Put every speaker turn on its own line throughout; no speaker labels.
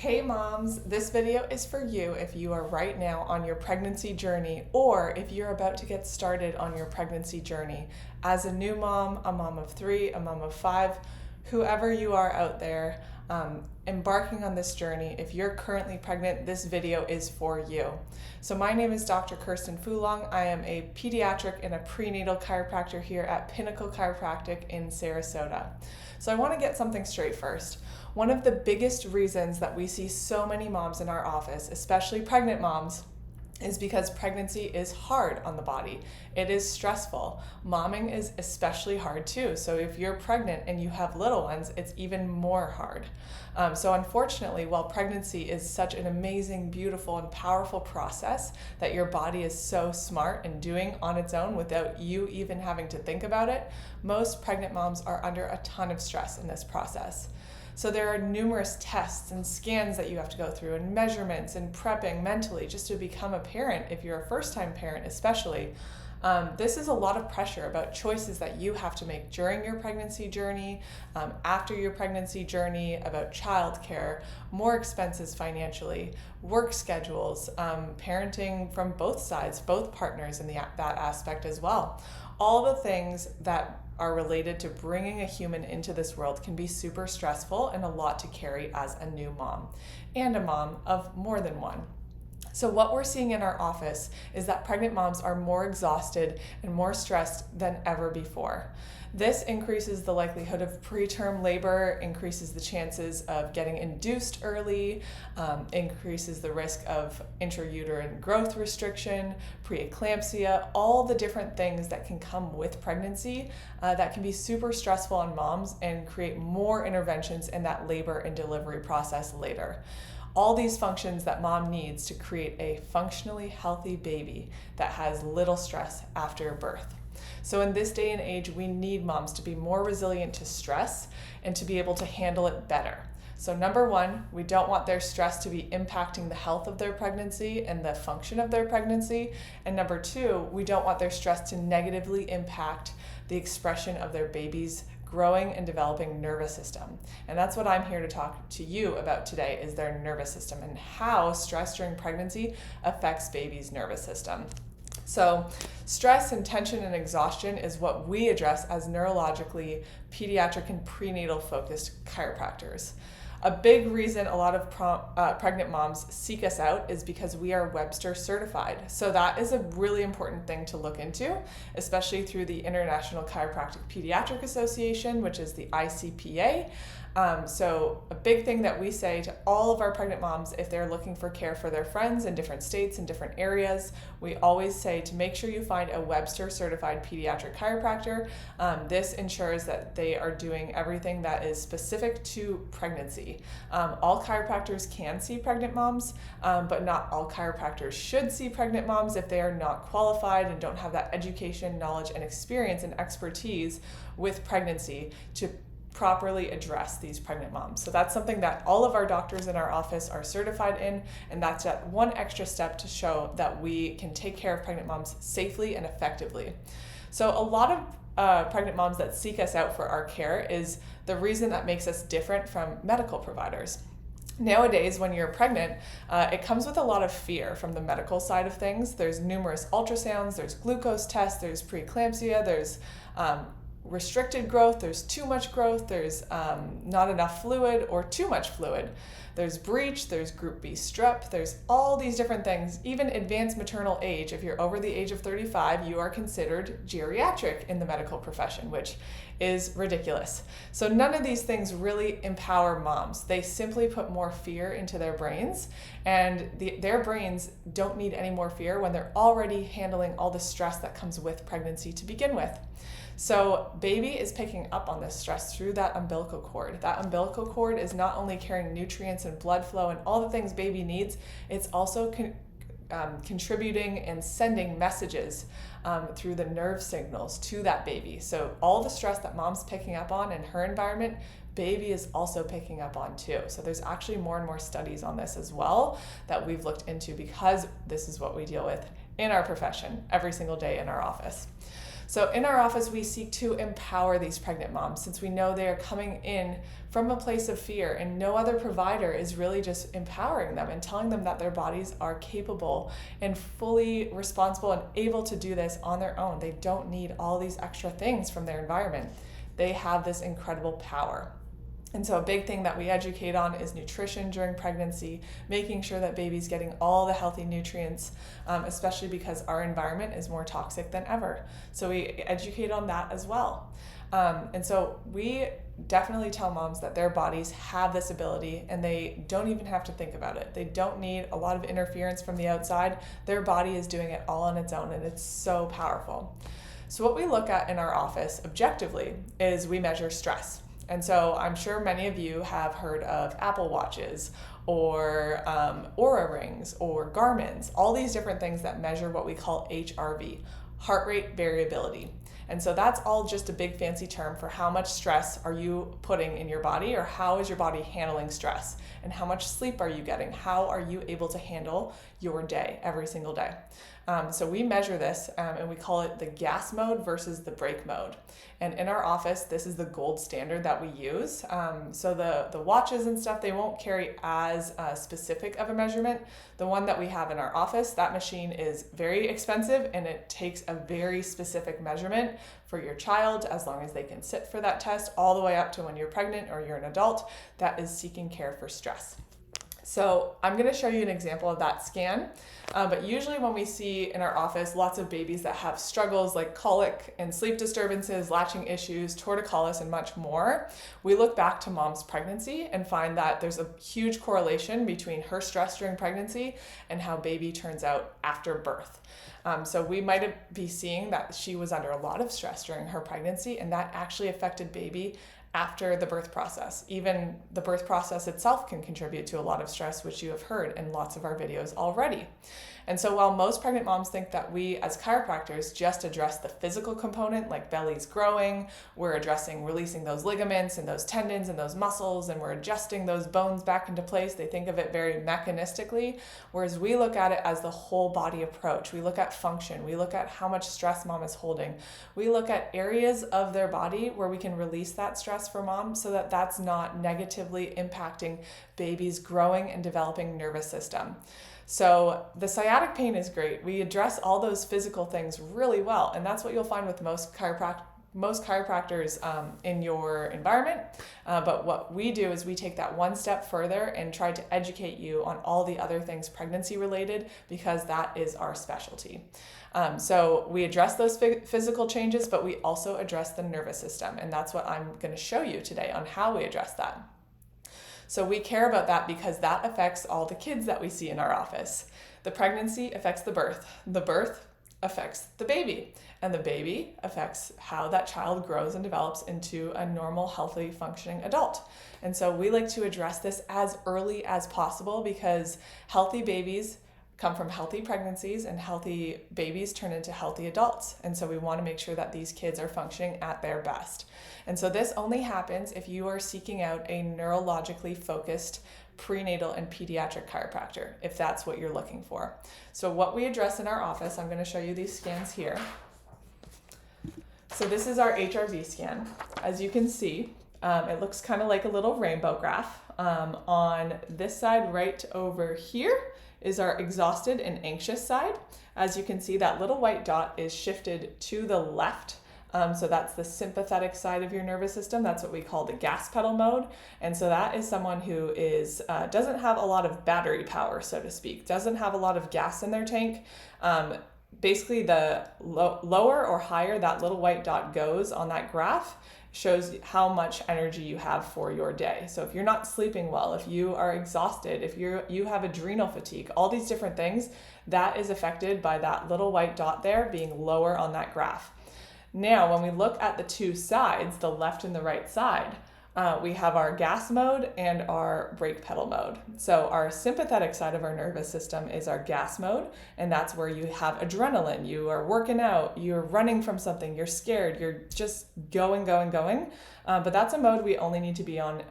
Hey moms, this video is for you if you are right now on your pregnancy journey or if you're about to get started on your pregnancy journey. As a new mom, a mom of 3, a mom of 5, whoever you are out there embarking on this journey, if you're currently pregnant, this video is for you. So my name is Dr. Kirsten Fulong. I am a pediatric and a prenatal chiropractor here at Pinnacle Chiropractic in Sarasota. So I want to get something straight first. One of the biggest reasons that we see so many moms in our office, especially pregnant moms, is because pregnancy is hard on the body. It is stressful. Momming is especially hard too. So if you're pregnant and you have little ones, it's even more hard. So unfortunately, while pregnancy is such an amazing, beautiful, and powerful process that your body is so smart and doing on its own without you even having to think about it, most pregnant moms are under a ton of stress in this process. So there are numerous tests and scans that you have to go through and measurements and prepping mentally just to become a parent, if you're a first-time parent especially. This is a lot of pressure about choices that you have to make during your pregnancy journey, after your pregnancy journey, about childcare, more expenses financially, work schedules, parenting from both sides, both partners in that aspect as well. All the things that are related to bringing a human into this world can be super stressful and a lot to carry as a new mom and a mom of more than one. So what we're seeing in our office is that pregnant moms are more exhausted and more stressed than ever before. This increases the likelihood of preterm labor, increases the chances of getting induced early, increases the risk of intrauterine growth restriction, preeclampsia, all the different things that can come with pregnancy that can be super stressful on moms and create more interventions in that labor and delivery process later. All these functions that mom needs to create a functionally healthy baby that has little stress after birth. So in this day and age, we need moms to be more resilient to stress and to be able to handle it better. So number one, we don't want their stress to be impacting the health of their pregnancy and the function of their pregnancy. And number two, we don't want their stress to negatively impact the expression of their baby's growing and developing nervous system. And that's what I'm here to talk to you about today, is their nervous system and how stress during pregnancy affects baby's nervous system. So stress and tension and exhaustion is what we address as neurologically-pediatric and prenatal-focused chiropractors. A big reason a lot of pregnant moms seek us out is because we are Webster certified. So that is a really important thing to look into, especially through the International Chiropractic-Pediatric Association, which is the ICPA. So a big thing that we say to all of our pregnant moms, if they're looking for care for their friends in different states and different areas, we always say to make sure you find a Webster certified pediatric chiropractor. This ensures that they are doing everything that is specific to pregnancy. All chiropractors can see pregnant moms, but not all chiropractors should see pregnant moms if they are not qualified and don't have that education, knowledge, and experience and expertise with pregnancy to properly address these pregnant moms. So that's something that all of our doctors in our office are certified in, and that's that one extra step to show that we can take care of pregnant moms safely and effectively. So a lot of pregnant moms that seek us out for our care is the reason that makes us different from medical providers. Nowadays, when you're pregnant, it comes with a lot of fear from the medical side of things. There's numerous ultrasounds, there's glucose tests, there's preeclampsia, there's restricted growth, there's too much growth, there's not enough fluid or too much fluid. There's breech, there's group B strep, there's all these different things. Even advanced maternal age, if you're over the age of 35, you are considered geriatric in the medical profession, which is ridiculous. So none of these things really empower moms. They simply put more fear into their brains, and their brains don't need any more fear when they're already handling all the stress that comes with pregnancy to begin with. So baby is picking up on this stress through that umbilical cord. That umbilical cord is not only carrying nutrients and blood flow and all the things baby needs, it's also contributing and sending messages through the nerve signals to that baby. So all the stress that mom's picking up on in her environment, baby is also picking up on too. So there's actually more and more studies on this as well that we've looked into, because this is what we deal with in our profession every single day in our office. So in our office, we seek to empower these pregnant moms since we know they are coming in from a place of fear, and no other provider is really just empowering them and telling them that their bodies are capable and fully responsible and able to do this on their own. They don't need all these extra things from their environment. They have this incredible power. And so a big thing that we educate on is nutrition during pregnancy, making sure that baby's getting all the healthy nutrients, especially because our environment is more toxic than ever. So we educate on that as well. And so we definitely tell moms that their bodies have this ability and they don't even have to think about it. They don't need a lot of interference from the outside. Their body is doing it all on its own, and it's so powerful. So what we look at in our office objectively is we measure stress. And so I'm sure many of you have heard of Apple Watches or Oura Rings or Garmins, all these different things that measure what we call HRV, heart rate variability. And so that's all just a big fancy term for how much stress are you putting in your body, or how is your body handling stress, and how much sleep are you getting? How are you able to handle your day every single day? So we measure this and we call it the gas mode versus the brake mode. And in our office, this is the gold standard that we use. So the watches and stuff, they won't carry as specific of a measurement. The one that we have in our office, that machine is very expensive and it takes a very specific measurement for your child, as long as they can sit for that test, all the way up to when you're pregnant or you're an adult that is seeking care for stress. So I'm going to show you an example of that scan, but usually when we see in our office lots of babies that have struggles like colic and sleep disturbances, latching issues, torticollis, and much more, we look back to mom's pregnancy and find that there's a huge correlation between her stress during pregnancy and how baby turns out after birth. So we might be seeing that she was under a lot of stress during her pregnancy, and that actually affected baby after the birth process. Even the birth process itself can contribute to a lot of stress, which you have heard in lots of our videos already. And so while most pregnant moms think that we as chiropractors just address the physical component, like belly's growing, we're addressing releasing those ligaments and those tendons and those muscles, and we're adjusting those bones back into place, they think of it very mechanistically, whereas we look at it as the whole body approach. We look at function, we look at how much stress mom is holding, we look at areas of their body where we can release that stress for mom so that that's not negatively impacting baby's growing and developing nervous system. So the sciatic pain is great. We address all those physical things really well, and that's what you'll find with most chiropractors in your environment. But what we do is we take that one step further and try to educate you on all the other things pregnancy related, because that is our specialty. So we address those physical changes, but we also address the nervous system, and that's what I'm going to show you today on how we address that. So we care about that because that affects all the kids that we see in our office. The pregnancy affects the birth affects the baby, and the baby affects how that child grows and develops into a normal, healthy, functioning adult. And so we like to address this as early as possible, because healthy babies come from healthy pregnancies and healthy babies turn into healthy adults. And so we want to make sure that these kids are functioning at their best. And so this only happens if you are seeking out a neurologically-focused prenatal and pediatric chiropractor, if that's what you're looking for. So what we address in our office, I'm going to show you these scans here. So this is our HRV scan. As you can see, it looks kind of like a little rainbow graph. On this side right over here is our exhausted and anxious side. As you can see, that little white dot is shifted to the left. So that's the sympathetic side of your nervous system. That's what we call the gas pedal mode. And so that is someone who is doesn't have a lot of battery power, so to speak, doesn't have a lot of gas in their tank. Basically, the lower or higher that little white dot goes on that graph shows how much energy you have for your day. So if you're not sleeping well, if you are exhausted, if you have adrenal fatigue, all these different things, that is affected by that little white dot there being lower on that graph. Now, when we look at the two sides, the left and the right side, we have our gas mode and our brake pedal mode. So our sympathetic side of our nervous system is our gas mode, and that's where you have adrenaline. You are working out, you're running from something, you're scared, you're just going. But that's a mode we only need to be on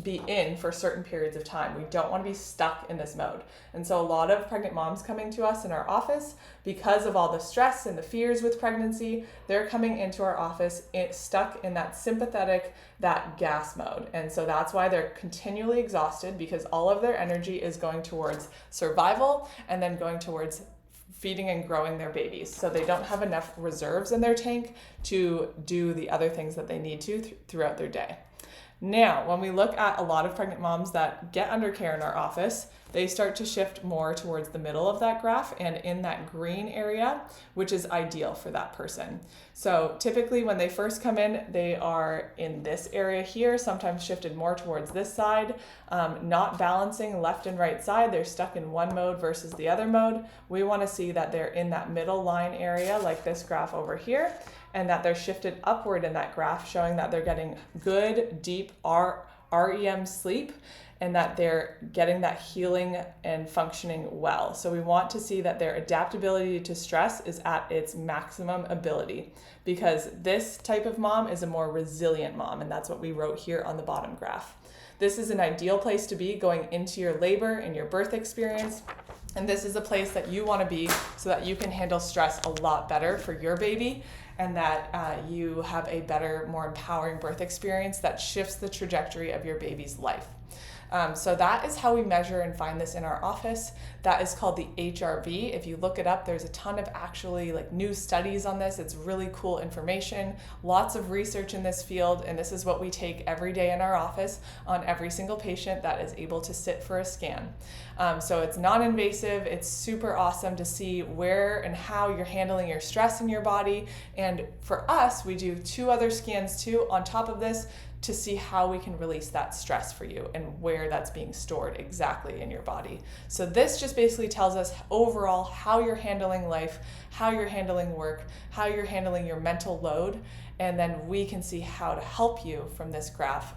be in for certain periods of time. We don't want to be stuck in this mode. And so a lot of pregnant moms coming to us in our office, because of all the stress and the fears with pregnancy, they're coming into our office stuck in that sympathetic, that gas mode. And so that's why they're continually exhausted, because all of their energy is going towards survival and then going towards feeding and growing their babies. So they don't have enough reserves in their tank to do the other things that they need to throughout their day. Now, when we look at a lot of pregnant moms that get under care in our office, they start to shift more towards the middle of that graph and in that green area, which is ideal for that person. So typically when they first come in, they are in this area here, sometimes shifted more towards this side, not balancing left and right side. They're stuck in one mode versus the other mode. We want to see that they're in that middle line area, like this graph over here, and that they're shifted upward in that graph, showing that they're getting good, deep REM sleep, and that they're getting that healing and functioning well. So we want to see that their adaptability to stress is at its maximum ability, because this type of mom is a more resilient mom, and that's what we wrote here on the bottom graph. This is an ideal place to be going into your labor and your birth experience. And this is a place that you want to be so that you can handle stress a lot better for your baby, and that you have a better, more empowering birth experience that shifts the trajectory of your baby's life. So that is how we measure and find this in our office. That is called the HRV. If you look it up, there's a ton of actually new studies on this. It's really cool information, lots of research in this field, and this is what we take every day in our office on every single patient that is able to sit for a scan. So it's non-invasive. It's super awesome to see where and how you're handling your stress in your body. And for us, we do 2 other scans too on top of this, to see how we can release that stress for you and where that's being stored exactly in your body. So this just basically tells us overall how you're handling life, how you're handling work, how you're handling your mental load, and then we can see how to help you from this graph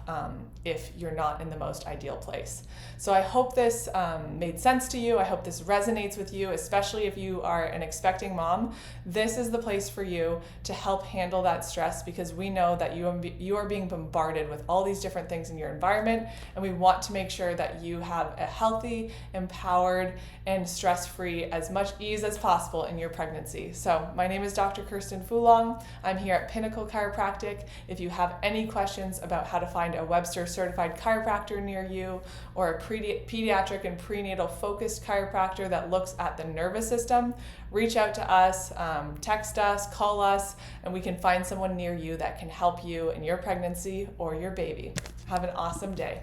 if you're not in the most ideal place. So I hope this made sense to you. I hope this resonates with you, especially if you are an expecting mom. This is the place for you to help handle that stress, because we know that you are being bombarded with all these different things in your environment, and we want to make sure that you have a healthy, empowered, and stress-free, as much ease as possible in your pregnancy. So my name is Dr. Kirsten Fulong. I'm here at Pinnacle Chiropractic. If you have any questions about how to find a Webster certified chiropractor near you, or a pediatric and prenatal focused chiropractor that looks at the nervous system, reach out to us, text us, call us, and we can find someone near you that can help you in your pregnancy or your baby. Have an awesome day.